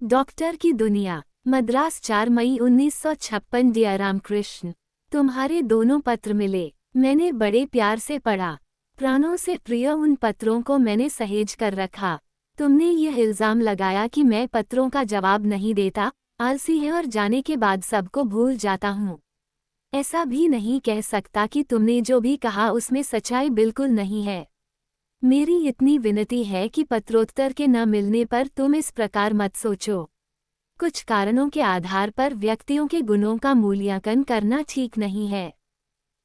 Doctor की दुनिया, मद्रास 4 मई 1956। Dear Ramakrishna, तुम्हारे दोनों पत्र मिले। मैंने बड़े प्यार से पढ़ा। प्राणों से प्रिय उन पत्रों को मैंने सहेज कर रखा। तुमने यह इल्ज़ाम लगाया कि मैं पत्रों का जवाब नहीं देता, आलसी है और जाने के बाद सबको भूल जाता हूँ। ऐसा भी नहीं कह सकता कि तुमने जो भी कहा उसमें सच्चाई बिल्कुल नहीं है। मेरी इतनी विनती है कि पत्रोत्तर के न मिलने पर तुम इस प्रकार मत सोचो। कुछ कारणों के आधार पर व्यक्तियों के गुणों का मूल्यांकन करना ठीक नहीं है।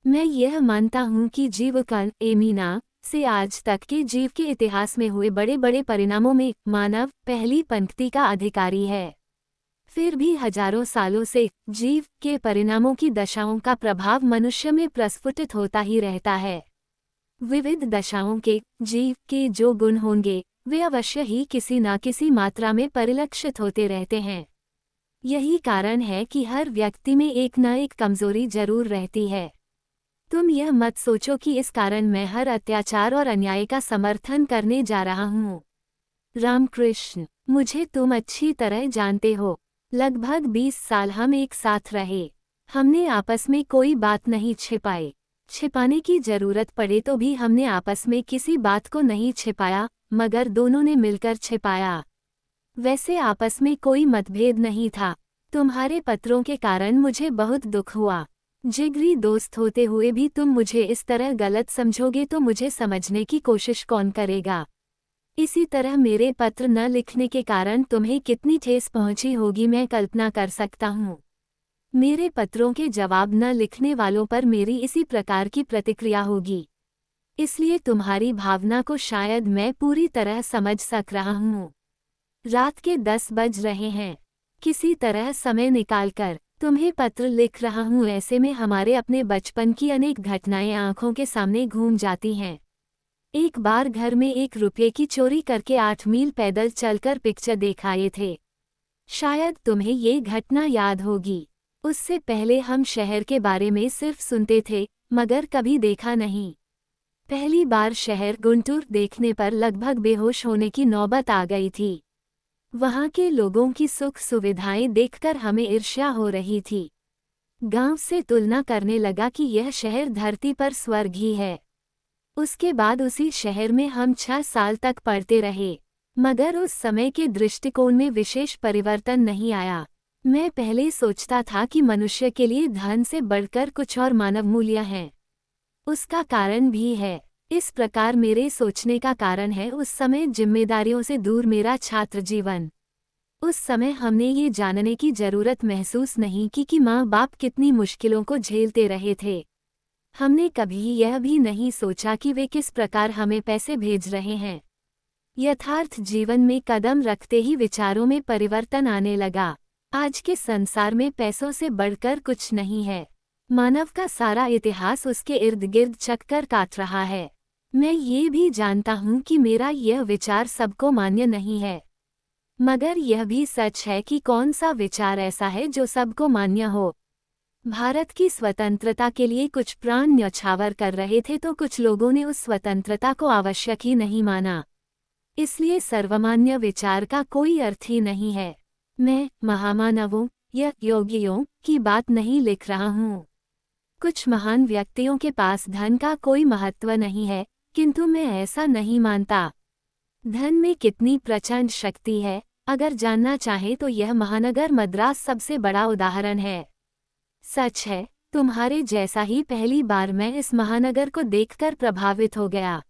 मैं यह मानता हूँ कि जीवकण एमीना से आज तक के जीव के इतिहास में हुए बड़े बड़े परिणामों में मानव पहली पंक्ति का अधिकारी है। फिर भी हजारों सालों से जीव के परिणामों की दशाओं का प्रभाव मनुष्य में प्रस्फुटित होता ही रहता है। विविध दशाओं के जीव के जो गुण होंगे वे अवश्य ही किसी न किसी मात्रा में परिलक्षित होते रहते हैं। यही कारण है कि हर व्यक्ति में एक न एक कमजोरी जरूर रहती है। तुम यह मत सोचो कि इस कारण मैं हर अत्याचार और अन्याय का समर्थन करने जा रहा हूँ। रामकृष्ण, मुझे तुम अच्छी तरह जानते हो। लगभग 20 साल हम एक साथ रहे। हमने आपस में कोई बात नहीं छिपाने की जरूरत पड़े तो भी हमने आपस में किसी बात को नहीं छिपाया, मगर दोनों ने मिलकर छिपाया। वैसे आपस में कोई मतभेद नहीं था। तुम्हारे पत्रों के कारण मुझे बहुत दुख हुआ। जिगरी दोस्त होते हुए भी तुम मुझे इस तरह गलत समझोगे तो मुझे समझने की कोशिश कौन करेगा। इसी तरह मेरे पत्र न लिखने के कारण तुम्हें कितनी ठेस पहुंची होगी मैं कल्पना कर सकता हूँ। मेरे पत्रों के जवाब न लिखने वालों पर मेरी इसी प्रकार की प्रतिक्रिया होगी। इसलिए तुम्हारी भावना को शायद मैं पूरी तरह समझ सक रहा हूँ। रात के 10 बज रहे हैं। किसी तरह समय निकालकर तुम्हें पत्र लिख रहा हूँ। ऐसे में हमारे अपने बचपन की अनेक घटनाएं आंखों के सामने घूम जाती हैं। एक बार घर में 1 रुपये की चोरी करके 8 मील पैदल चलकर पिक्चर देख आए थे। शायद तुम्हें ये घटना याद होगी। उससे पहले हम शहर के बारे में सिर्फ सुनते थे, मगर कभी देखा नहीं। पहली बार शहर गुंटूर देखने पर लगभग बेहोश होने की नौबत आ गई थी। वहाँ के लोगों की सुख सुविधाएं देखकर हमें ईर्ष्या हो रही थी। गांव से तुलना करने लगा कि यह शहर धरती पर स्वर्ग ही है। उसके बाद उसी शहर में हम 6 साल तक पढ़ते रहे, मगर उस समय के दृष्टिकोण में विशेष परिवर्तन नहीं आया। मैं पहले सोचता था कि मनुष्य के लिए धन से बढ़कर कुछ और मानव मूल्य हैं। उसका कारण भी है। इस प्रकार मेरे सोचने का कारण है उस समय जिम्मेदारियों से दूर मेरा छात्र जीवन। उस समय हमने ये जानने की जरूरत महसूस नहीं की कि माँ बाप कितनी मुश्किलों को झेलते रहे थे। हमने कभी यह भी नहीं सोचा कि वे किस प्रकार हमें पैसे भेज रहे हैं। यथार्थ जीवन में कदम रखते ही विचारों में परिवर्तन आने लगा। आज के संसार में पैसों से बढ़कर कुछ नहीं है। मानव का सारा इतिहास उसके इर्द गिर्द चक्कर काट रहा है। मैं ये भी जानता हूँ कि मेरा यह विचार सबको मान्य नहीं है, मगर यह भी सच है कि कौन सा विचार ऐसा है जो सबको मान्य हो। भारत की स्वतंत्रता के लिए कुछ प्राण न्यौछावर कर रहे थे तो कुछ लोगों ने उस स्वतंत्रता को आवश्यक ही नहीं माना। इसलिए सर्वमान्य विचार का कोई अर्थ ही नहीं है। मैं महामानवों या योगियों की बात नहीं लिख रहा हूँ। कुछ महान व्यक्तियों के पास धन का कोई महत्व नहीं है, किंतु मैं ऐसा नहीं मानता। धन में कितनी प्रचंड शक्ति है, अगर जानना चाहे तो यह महानगर मद्रास सबसे बड़ा उदाहरण है। सच है, तुम्हारे जैसा ही पहली बार मैं इस महानगर को देखकर प्रभावित हो गया।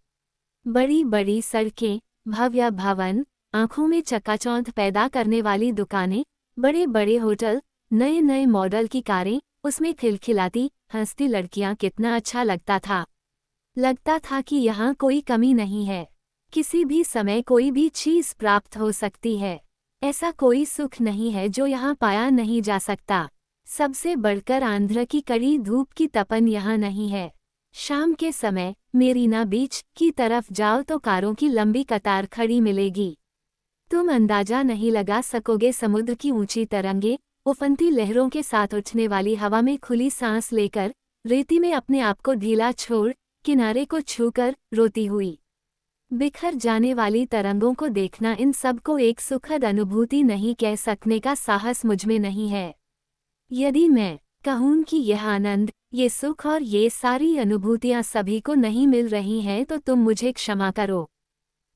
बड़ी बड़ी सड़कें, भव्य भवन, आंखों में चकाचौंध पैदा करने वाली दुकानें, बड़े बड़े होटल, नए नए मॉडल की कारें, उसमें खिलखिलाती हंसती लड़कियां, कितना अच्छा लगता था। लगता था कि यहाँ कोई कमी नहीं है। किसी भी समय कोई भी चीज प्राप्त हो सकती है। ऐसा कोई सुख नहीं है जो यहाँ पाया नहीं जा सकता। सबसे बढ़कर आंध्र की कड़ी धूप की तपन यहाँ नहीं है। शाम के समय मेरीना बीच की तरफ जाओ तो कारों की लंबी कतार खड़ी मिलेगी। तुम अंदाजा नहीं लगा सकोगे समुद्र की ऊंची तरंगे उफनती लहरों के साथ उठने वाली हवा में खुली सांस लेकर, रेती में अपने आप को ढीला छोड़ किनारे को छूकर रोती हुई। बिखर जाने वाली तरंगों को देखना, इन सब को एक सुखद अनुभूति नहीं कह सकने का साहस मुझमें नहीं है। यदि मैं कहूँ कि यह आनंद, ये सुख और ये सारी अनुभूतियाँ सभी को नहीं मिल रही हैं तो तुम मुझे क्षमा करो।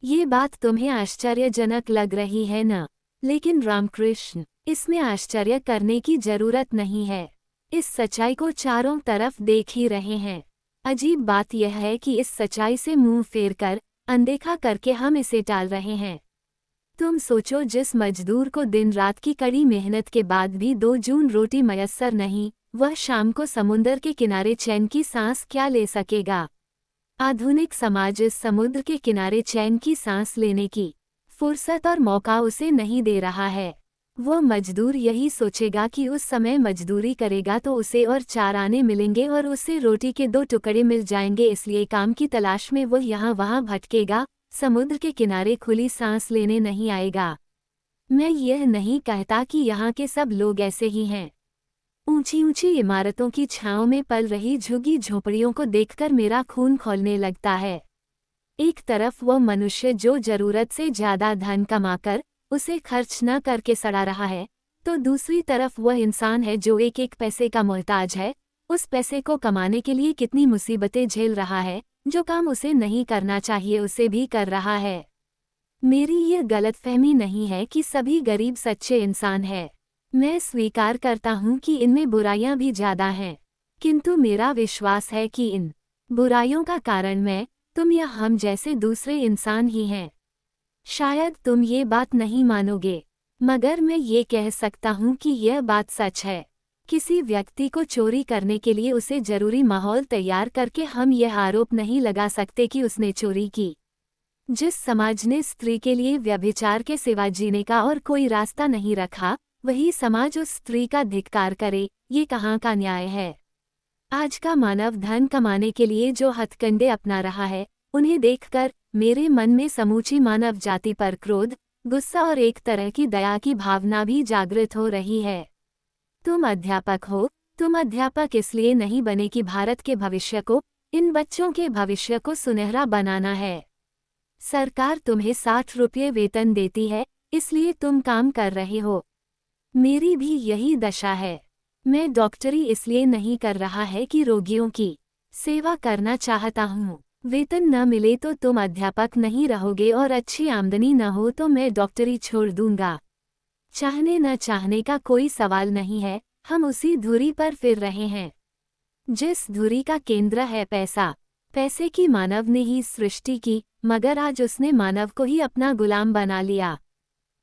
ये बात तुम्हें आश्चर्यजनक लग रही है न? लेकिन रामकृष्ण, इसमें आश्चर्य करने की जरूरत नहीं है। इस सच्चाई को चारों तरफ देख ही रहे हैं। अजीब बात यह है कि इस सच्चाई से मुंह फेर कर, अनदेखा करके हम इसे टाल रहे हैं। तुम सोचो, जिस मजदूर को दिन रात की कड़ी मेहनत के बाद भी 2 जून रोटी मयस्सर नहीं, वह शाम को समुद्र के किनारे चैन की सांस क्या ले सकेगा? आधुनिक समाज इस समुद्र के किनारे चैन की सांस लेने की फुर्सत और मौका उसे नहीं दे रहा है। वो मजदूर यही सोचेगा कि उस समय मजदूरी करेगा तो उसे और 4 आने मिलेंगे और उसे रोटी के 2 टुकड़े मिल जाएंगे, इसलिए काम की तलाश में वो यहाँ वहाँ भटकेगा, समुद्र के किनारे खुली सांस लेने नहीं आएगा। मैं यह नहीं कहता कि यहाँ के सब लोग ऐसे ही हैं। ऊंची ऊंची इमारतों की छांव में पल रही झुग्गी झोपड़ियों को देखकर मेरा खून खौलने लगता है। एक तरफ वो मनुष्य जो जरूरत से ज्यादा धन कमाकर उसे खर्च न करके सड़ा रहा है, तो दूसरी तरफ वह इंसान है जो एक एक पैसे का मोहताज है, उस पैसे को कमाने के लिए कितनी मुसीबतें झेल रहा है, जो काम उसे नहीं करना चाहिए उसे भी कर रहा है। मेरी ये गलतफहमी नहीं है कि सभी गरीब सच्चे इंसान हैं। मैं स्वीकार करता हूँ कि इनमें बुराइयां भी ज्यादा हैं, किंतु मेरा विश्वास है कि इन बुराइयों का कारण मैं, तुम या हम जैसे दूसरे इंसान ही हैं। शायद तुम ये बात नहीं मानोगे, मगर मैं ये कह सकता हूँ कि यह बात सच है। किसी व्यक्ति को चोरी करने के लिए उसे जरूरी माहौल तैयार करके हम यह आरोप नहीं लगा सकते कि उसने चोरी की। जिस समाज ने स्त्री के लिए व्यभिचार के सिवा जीने का और कोई रास्ता नहीं रखा, वही समाज उस स्त्री का धिक्कार करे, ये कहाँ का न्याय है? आज का मानव धन कमाने के लिए जो हथकंडे अपना रहा है, उन्हें देखकर मेरे मन में समूची मानव जाति पर क्रोध, गुस्सा और एक तरह की दया की भावना भी जागृत हो रही है। तुम अध्यापक हो, तुम अध्यापक इसलिए नहीं बने कि भारत के भविष्य को, इन बच्चों के भविष्य को सुनहरा बनाना है। सरकार तुम्हें 60 रुपये वेतन देती है, इसलिए तुम काम कर रहे हो। मेरी भी यही दशा है। मैं डॉक्टरी इसलिए नहीं कर रहा है कि रोगियों की सेवा करना चाहता हूँ। वेतन न मिले तो तुम अध्यापक नहीं रहोगे और अच्छी आमदनी न हो तो मैं डॉक्टरी छोड़ दूंगा। चाहने न चाहने का कोई सवाल नहीं है, हम उसी धुरी पर फिर रहे हैं जिस धुरी का केंद्र है पैसा। पैसे की मानव ने ही सृष्टि की, मगर आज उसने मानव को ही अपना गुलाम बना लिया।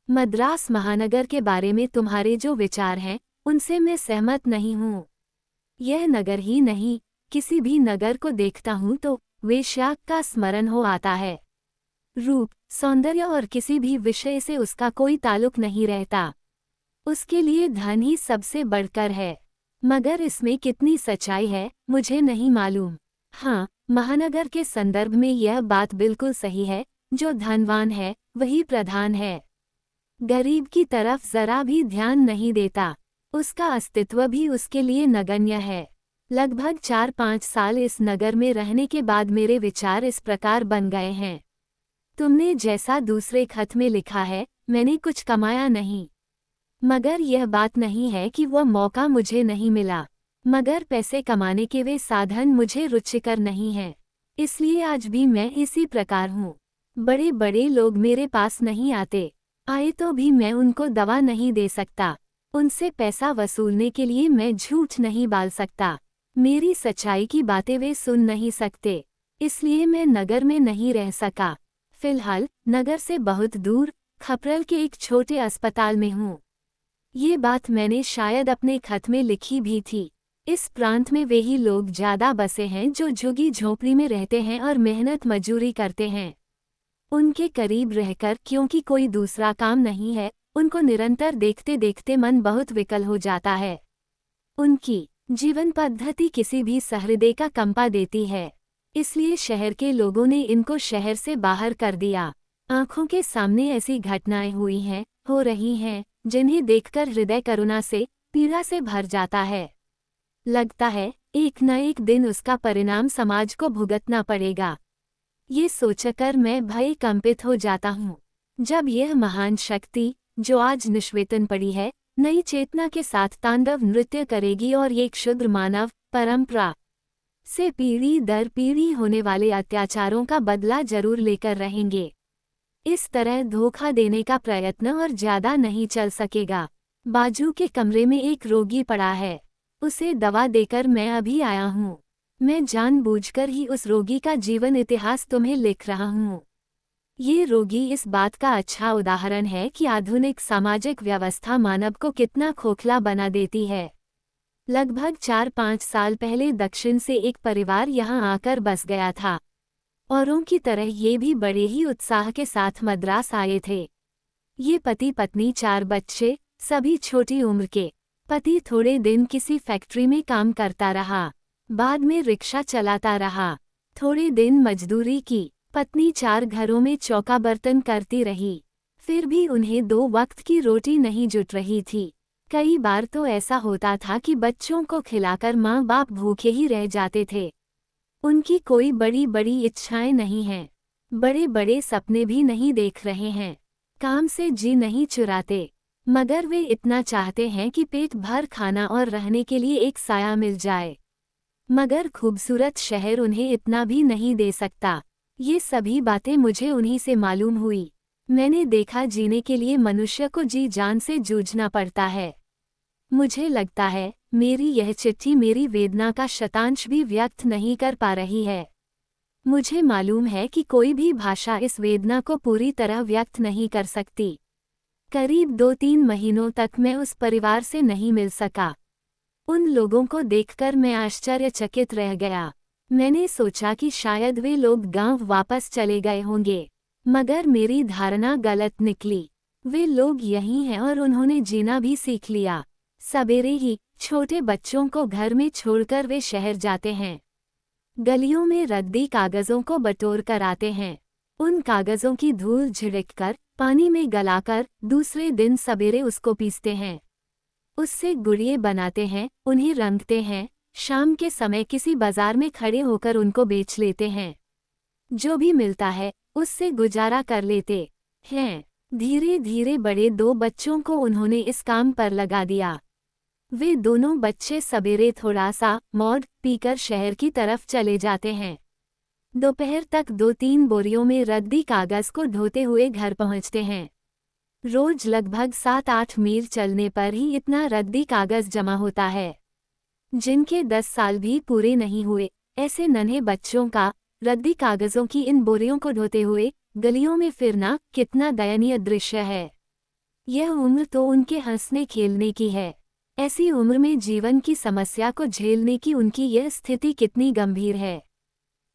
मद्रास महानगर के बारे में तुम्हारे जो विचार हैं, उनसे मैं सहमत नहीं हूँ। यह नगर ही नहीं, किसी भी नगर को देखता हूँ तो वेश्या का स्मरण हो आता है। रूप, सौंदर्य और किसी भी विषय से उसका कोई ताल्लुक नहीं रहता। उसके लिए धन ही सबसे बढ़कर है। मगर इसमें कितनी सच्चाई है, मुझे नहीं मालूम। हाँ, महानगर के संदर्भ में यह बात बिल्कुल सही है, जो धनवान है वही प्रधान है। गरीब की तरफ जरा भी ध्यान नहीं देता, उसका अस्तित्व भी उसके लिए नगण्य है। लगभग 4-5 साल इस नगर में रहने के बाद मेरे विचार इस प्रकार बन गए हैं। तुमने जैसा दूसरे खत में लिखा है, मैंने कुछ कमाया नहीं। मगर यह बात नहीं है कि वह मौका मुझे नहीं मिला, मगर पैसे कमाने के वे साधन मुझे रुचिकर नहीं हैं। इसलिए आज भी मैं इसी प्रकार हूँ। बड़े बड़े लोग मेरे पास नहीं आते, आए तो भी मैं उनको दवा नहीं दे सकता। उनसे पैसा वसूलने के लिए मैं झूठ नहीं बाल सकता। मेरी सच्चाई की बातें वे सुन नहीं सकते, इसलिए मैं नगर में नहीं रह सका। फिलहाल नगर से बहुत दूर खपरल के एक छोटे अस्पताल में हूँ। ये बात मैंने शायद अपने खत में लिखी भी थी। इस प्रांत में वे ही लोग ज्यादा बसे हैं जो झुग्गी झोपड़ी में रहते हैं और मेहनत मजूरी करते हैं। उनके करीब रहकर, क्योंकि कोई दूसरा काम नहीं है, उनको निरंतर देखते देखते मन बहुत विकल हो जाता है। उनकी जीवन पद्धति किसी भी सहृदय का कंपा देती है, इसलिए शहर के लोगों ने इनको शहर से बाहर कर दिया। आंखों के सामने ऐसी घटनाएं हुई हैं, हो रही हैं, जिन्हें देखकर हृदय करुणा से, पीड़ा से भर जाता है। लगता है एक न एक दिन उसका परिणाम समाज को भुगतना पड़ेगा। ये सोचकर मैं भय कंपित हो जाता हूँ। जब यह महान शक्ति, जो आज निश्वेतन पड़ी है, नई चेतना के साथ तांडव नृत्य करेगी और ये क्षुद्र मानव परंपरा से पीढ़ी दर पीढ़ी होने वाले अत्याचारों का बदला जरूर लेकर रहेंगे। इस तरह धोखा देने का प्रयत्न और ज्यादा नहीं चल सकेगा। बाजू के कमरे में एक रोगी पड़ा है, उसे दवा देकर मैं अभी आया हूँ। मैं जानबूझकर ही उस रोगी का जीवन इतिहास तुम्हें लिख रहा हूँ। ये रोगी इस बात का अच्छा उदाहरण है कि आधुनिक सामाजिक व्यवस्था मानव को कितना खोखला बना देती है। लगभग 4-5 साल पहले दक्षिण से एक परिवार यहाँ आकर बस गया था। औरों की तरह ये भी बड़े ही उत्साह के साथ मद्रास आए थे। ये पति पत्नी 4 बच्चे, सभी छोटी उम्र के। पति थोड़े दिन किसी फैक्ट्री में काम करता रहा, बाद में रिक्शा चलाता रहा। थोड़े दिन मजदूरी की। पत्नी 4 घरों में चौका बर्तन करती रही, फिर भी उन्हें 2 वक्त की रोटी नहीं जुट रही थी। कई बार तो ऐसा होता था कि बच्चों को खिलाकर माँ बाप भूखे ही रह जाते थे। उनकी कोई बड़ी बड़ी इच्छाएं नहीं हैं, बड़े बड़े सपने भी नहीं देख रहे हैं, काम से जी नहीं चुराते, मगर वे इतना चाहते हैं कि पेट भर खाना और रहने के लिए एक साया मिल जाए। मगर खूबसूरत शहर उन्हें इतना भी नहीं दे सकता। ये सभी बातें मुझे उन्हीं से मालूम हुई। मैंने देखा जीने के लिए मनुष्य को जी जान से जूझना पड़ता है। मुझे लगता है मेरी यह चिट्ठी मेरी वेदना का शतांश भी व्यक्त नहीं कर पा रही है। मुझे मालूम है कि कोई भी भाषा इस वेदना को पूरी तरह व्यक्त नहीं कर सकती। करीब 2-3 महीनों तक मैं उस परिवार से नहीं मिल सका। उन लोगों को देखकर मैं आश्चर्यचकित रह गया। मैंने सोचा कि शायद वे लोग गांव वापस चले गए होंगे, मगर मेरी धारणा गलत निकली। वे लोग यहीं हैं और उन्होंने जीना भी सीख लिया। सवेरे ही छोटे बच्चों को घर में छोड़कर वे शहर जाते हैं। गलियों में रद्दी कागजों को बटोर कर आते हैं। उन कागजों की धूल झिड़ककर पानी में गलाकर दूसरे दिन सवेरे उसको पीसते हैं। उससे गुड़िये बनाते हैं, उन्हें रंगते हैं। शाम के समय किसी बाजार में खड़े होकर उनको बेच लेते हैं। जो भी मिलता है उससे गुजारा कर लेते हैं। धीरे धीरे बड़े 2 बच्चों को उन्होंने इस काम पर लगा दिया। वे दोनों बच्चे सवेरे थोड़ा सा मौज पीकर शहर की तरफ चले जाते हैं। दोपहर तक 2-3 बोरियों में रद्दी कागज को ढोते हुए घर पहुंचते हैं। रोज लगभग 7-8 मील चलने पर ही इतना रद्दी कागज जमा होता है। जिनके 10 साल भी पूरे नहीं हुए, ऐसे नन्हे बच्चों का रद्दी कागजों की इन बोरियों को ढोते हुए गलियों में फिरना कितना दयनीय दृश्य है। यह उम्र तो उनके हंसने खेलने की है। ऐसी उम्र में जीवन की समस्या को झेलने की उनकी यह स्थिति कितनी गंभीर है।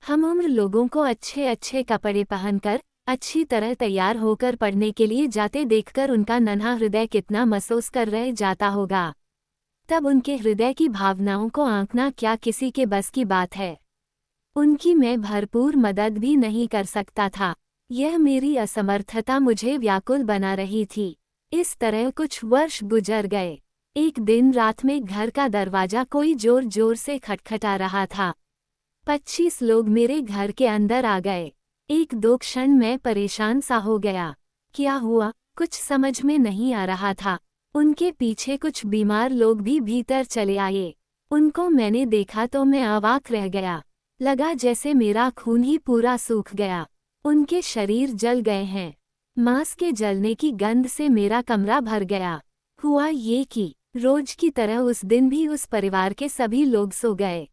हम उम्र लोगों को अच्छे अच्छे कपड़े पहनकर अच्छी तरह तैयार होकर पढ़ने के लिए जाते देखकर उनका नन्हा हृदय कितना महसूस कर रह जाता होगा। तब उनके हृदय की भावनाओं को आंकना क्या किसी के बस की बात है। उनकी मैं भरपूर मदद भी नहीं कर सकता था। यह मेरी असमर्थता मुझे व्याकुल बना रही थी। इस तरह कुछ वर्ष गुजर गए। एक दिन रात में घर का दरवाजा कोई जोर जोर से खटखटा रहा था। 25 लोग मेरे घर के अंदर आ गए। 1-2 क्षण मैं परेशान सा हो गया। क्या हुआ कुछ समझ में नहीं आ रहा था। उनके पीछे कुछ बीमार लोग भी भीतर चले आए। उनको मैंने देखा तो मैं अवाक रह गया। लगा जैसे मेरा खून ही पूरा सूख गया। उनके शरीर जल गए हैं। मांस के जलने की गंध से मेरा कमरा भर गया। हुआ ये कि रोज की तरह उस दिन भी उस परिवार के सभी लोग सो गए।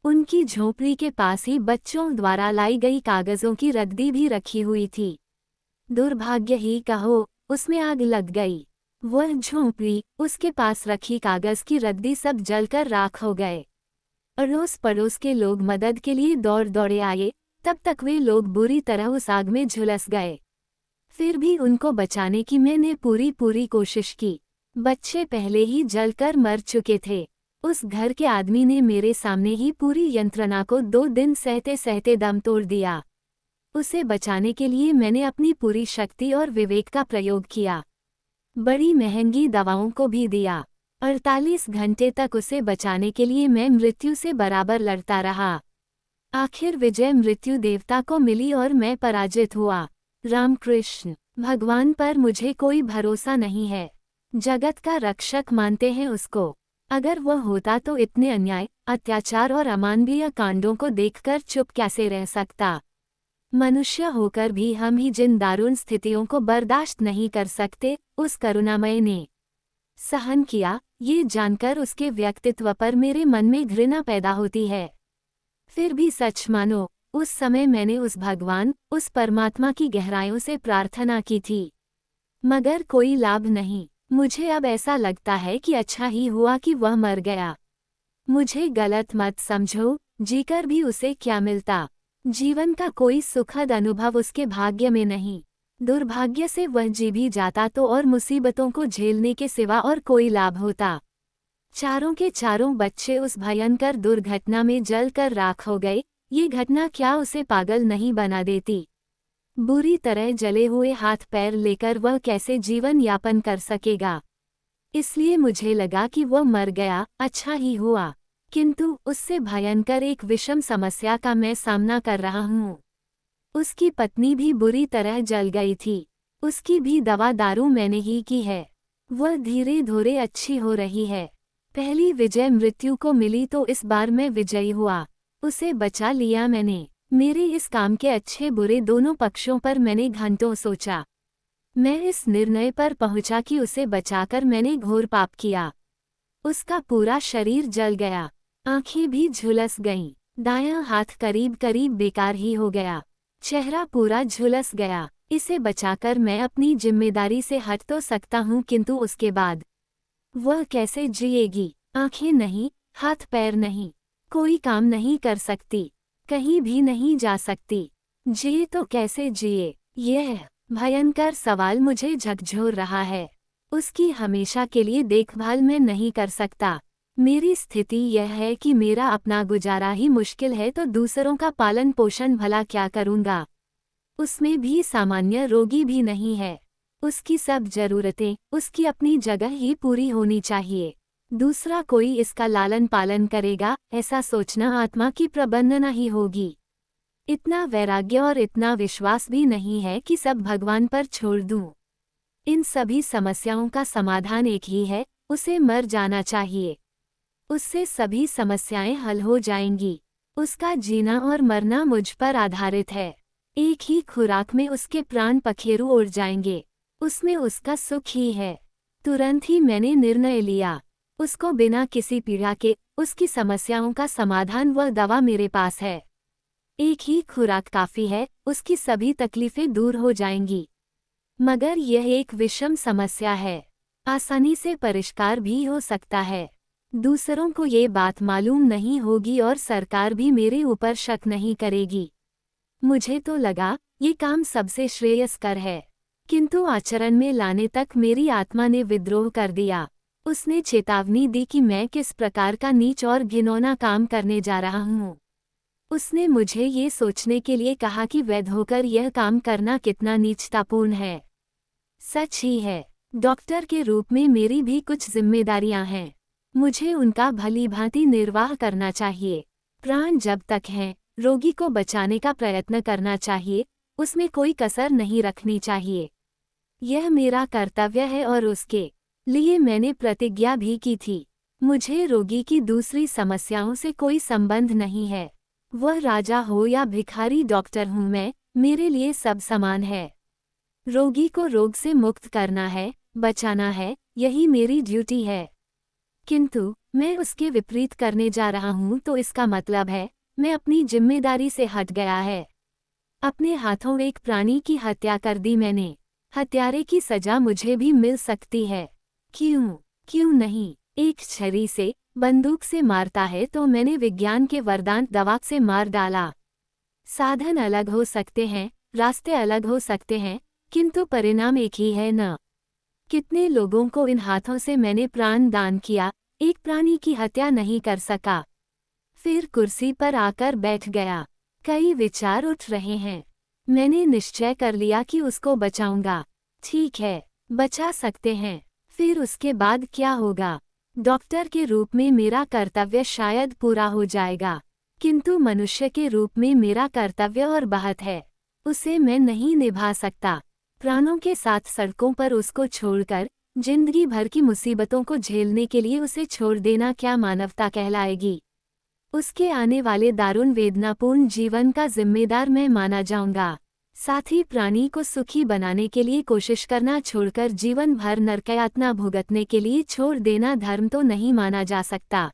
उनकी झोंपड़ी के पास ही बच्चों द्वारा लाई गई कागजों की रद्दी भी रखी हुई थी। दुर्भाग्य ही कहो, उसमें आग लग गई। वह झोंपड़ी, उसके पास रखी कागज की रद्दी सब जलकर राख हो गए। अड़ोस पड़ोस के लोग मदद के लिए दौड़ दौड़े आए। तब तक वे लोग बुरी तरह उस आग में झुलस गए। फिर भी उनको बचाने की मैंने पूरी कोशिश की। बच्चे पहले ही जलकर मर चुके थे। उस घर के आदमी ने मेरे सामने ही पूरी यंत्रणा को 2 दिन सहते सहते दम तोड़ दिया। उसे बचाने के लिए मैंने अपनी पूरी शक्ति और विवेक का प्रयोग किया। बड़ी महंगी दवाओं को भी दिया। 48 घंटे तक उसे बचाने के लिए मैं मृत्यु से बराबर लड़ता रहा। आखिर विजय मृत्यु देवता को मिली और मैं पराजित हुआ। रामकृष्ण, भगवान पर मुझे कोई भरोसा नहीं है। जगत का रक्षक मानते हैं उसको। अगर वह होता तो इतने अन्याय, अत्याचार और अमानवीय कांडों को देखकर चुप कैसे रह सकता। मनुष्य होकर भी हम ही जिन दारुण स्थितियों को बर्दाश्त नहीं कर सकते, उस करुणामय ने सहन किया, ये जानकर उसके व्यक्तित्व पर मेरे मन में घृणा पैदा होती है। फिर भी सच मानो, उस समय मैंने उस भगवान, उस परमात्मा की गहराइयों से प्रार्थना की थी, मगर कोई लाभ नहीं। मुझे अब ऐसा लगता है कि अच्छा ही हुआ कि वह मर गया। मुझे गलत मत समझो, जीकर भी उसे क्या मिलता। जीवन का कोई सुखद अनुभव उसके भाग्य में नहीं। दुर्भाग्य से वह जी भी जाता तो और मुसीबतों को झेलने के सिवा और कोई लाभ होता। चारों के चारों बच्चे उस भयंकर दुर्घटना में जलकर राख हो गए। ये घटना क्या उसे पागल नहीं बना देती? बुरी तरह जले हुए हाथ पैर लेकर वह कैसे जीवन यापन कर सकेगा? इसलिए मुझे लगा कि वह मर गया, अच्छा ही हुआ। किंतु उससे भयंकर एक विषम समस्या का मैं सामना कर रहा हूँ। उसकी पत्नी भी बुरी तरह जल गई थी। उसकी भी दवा दारू मैंने ही की है। वह धीरे धीरे अच्छी हो रही है। पहली विजय मृत्यु को मिली तो इस बार मैं विजयी हुआ। उसे बचा लिया मैंने। मेरे इस काम के अच्छे बुरे दोनों पक्षों पर मैंने घंटों सोचा। मैं इस निर्णय पर पहुंचा कि उसे बचाकर मैंने घोर पाप किया। उसका पूरा शरीर जल गया, आंखें भी झुलस गईं, दायां हाथ करीब करीब बेकार ही हो गया, चेहरा पूरा झुलस गया। इसे बचाकर मैं अपनी जिम्मेदारी से हट तो सकता हूँ, किंतु उसके बाद वह कैसे जिएगी? आंखें नहीं, हाथ पैर नहीं, कोई काम नहीं कर सकती, कहीं भी नहीं जा सकती, जिए तो कैसे जिए? यह भयंकर सवाल मुझे झकझोर रहा है। उसकी हमेशा के लिए देखभाल मैं नहीं कर सकता। मेरी स्थिति यह है कि मेरा अपना गुजारा ही मुश्किल है तो दूसरों का पालन पोषण भला क्या करूँगा? उसमें भी सामान्य रोगी भी नहीं है। उसकी सब जरूरतें उसकी अपनी जगह ही पूरी होनी चाहिए। दूसरा कोई इसका लालन पालन करेगा, ऐसा सोचना आत्मा की प्रबंधना ही होगी। इतना वैराग्य और इतना विश्वास भी नहीं है कि सब भगवान पर छोड़ दूं। इन सभी समस्याओं का समाधान एक ही है, उसे मर जाना चाहिए। उससे सभी समस्याएं हल हो जाएंगी। उसका जीना और मरना मुझ पर आधारित है। एक ही खुराक में उसके प्राण पखेरु उड़ जाएंगे। उसमें उसका सुख ही है। तुरंत ही मैंने निर्णय लिया। उसको बिना किसी पीड़ा के, उसकी समस्याओं का समाधान व दवा मेरे पास है। एक ही खुराक काफी है, उसकी सभी तकलीफें दूर हो जाएंगी। मगर यह एक विषम समस्या है, आसानी से परिष्कार भी हो सकता है। दूसरों को ये बात मालूम नहीं होगी और सरकार भी मेरे ऊपर शक नहीं करेगी। मुझे तो लगा ये काम सबसे श्रेयस्कर है, किंतु आचरण में लाने तक मेरी आत्मा ने विद्रोह कर दिया। उसने चेतावनी दी कि मैं किस प्रकार का नीच और घिनौना काम करने जा रहा हूँ। उसने मुझे ये सोचने के लिए कहा कि वैध होकर यह काम करना कितना नीचतापूर्ण है। सच ही है। डॉक्टर के रूप में मेरी भी कुछ जिम्मेदारियां हैं। मुझे उनका भलीभांति निर्वाह करना चाहिए। प्राण जब तक हैं, रोगी को बचाने का प्रयत्न करना चाहिए, उसमें कोई कसर नहीं रखनी चाहिए। यह मेरा कर्तव्य है और उसके लिए मैंने प्रतिज्ञा भी की थी। मुझे रोगी की दूसरी समस्याओं से कोई संबंध नहीं है। वह राजा हो या भिखारी, डॉक्टर हूँ मैं, मेरे लिए सब समान है। रोगी को रोग से मुक्त करना है, बचाना है, यही मेरी ड्यूटी है। किंतु मैं उसके विपरीत करने जा रहा हूँ तो इसका मतलब है मैं अपनी जिम्मेदारी से हट गया है। अपने हाथों एक प्राणी की हत्या कर दी मैंने। हत्यारे की सजा मुझे भी मिल सकती है। क्यों नहीं? एक छरी से, बंदूक से मारता है तो मैंने विज्ञान के वरदान दवा से मार डाला। साधन अलग हो सकते हैं, रास्ते अलग हो सकते हैं, किंतु परिणाम एक ही है न। कितने लोगों को इन हाथों से मैंने प्राण दान किया, एक प्राणी की हत्या नहीं कर सका। फिर कुर्सी पर आकर बैठ गया। कई विचार उठ रहे हैं। मैंने निश्चय कर लिया कि उसको बचाऊंगा। ठीक है, बचा सकते हैं। फिर उसके बाद क्या होगा? डॉक्टर के रूप में मेरा कर्तव्य शायद पूरा हो जाएगा, किंतु मनुष्य के रूप में मेरा कर्तव्य और बहुत है, उसे मैं नहीं निभा सकता। प्राणों के साथ सड़कों पर उसको छोड़कर जिंदगी भर की मुसीबतों को झेलने के लिए उसे छोड़ देना क्या मानवता कहलाएगी? उसके आने वाले दारुण वेदनापूर्ण जीवन का जिम्मेदार मैं माना जाऊंगा। साथ ही प्राणी को सुखी बनाने के लिए कोशिश करना छोड़कर जीवन भर नरकयातना भुगतने के लिए छोड़ देना धर्म तो नहीं माना जा सकता।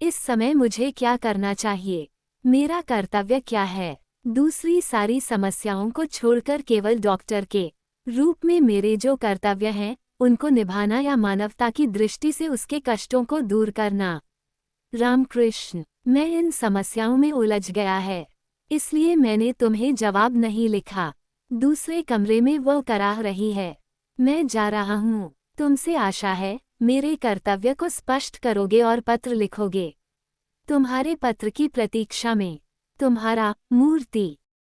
इस समय मुझे क्या करना चाहिए? मेरा कर्तव्य क्या है? दूसरी सारी समस्याओं को छोड़कर केवल डॉक्टर के रूप में मेरे जो कर्तव्य हैं, उनको निभाना या मानवता की दृष्टि से उसके कष्टों को दूर करना। रामकृष्ण, मैं इन समस्याओं में उलझ गया है, इसलिए मैंने तुम्हें जवाब नहीं लिखा। दूसरे कमरे में वो कराह रही है। मैं जा रहा हूँ। तुमसे आशा है मेरे कर्तव्य को स्पष्ट करोगे और पत्र लिखोगे। तुम्हारे पत्र की प्रतीक्षा में, तुम्हारा मूर्ति।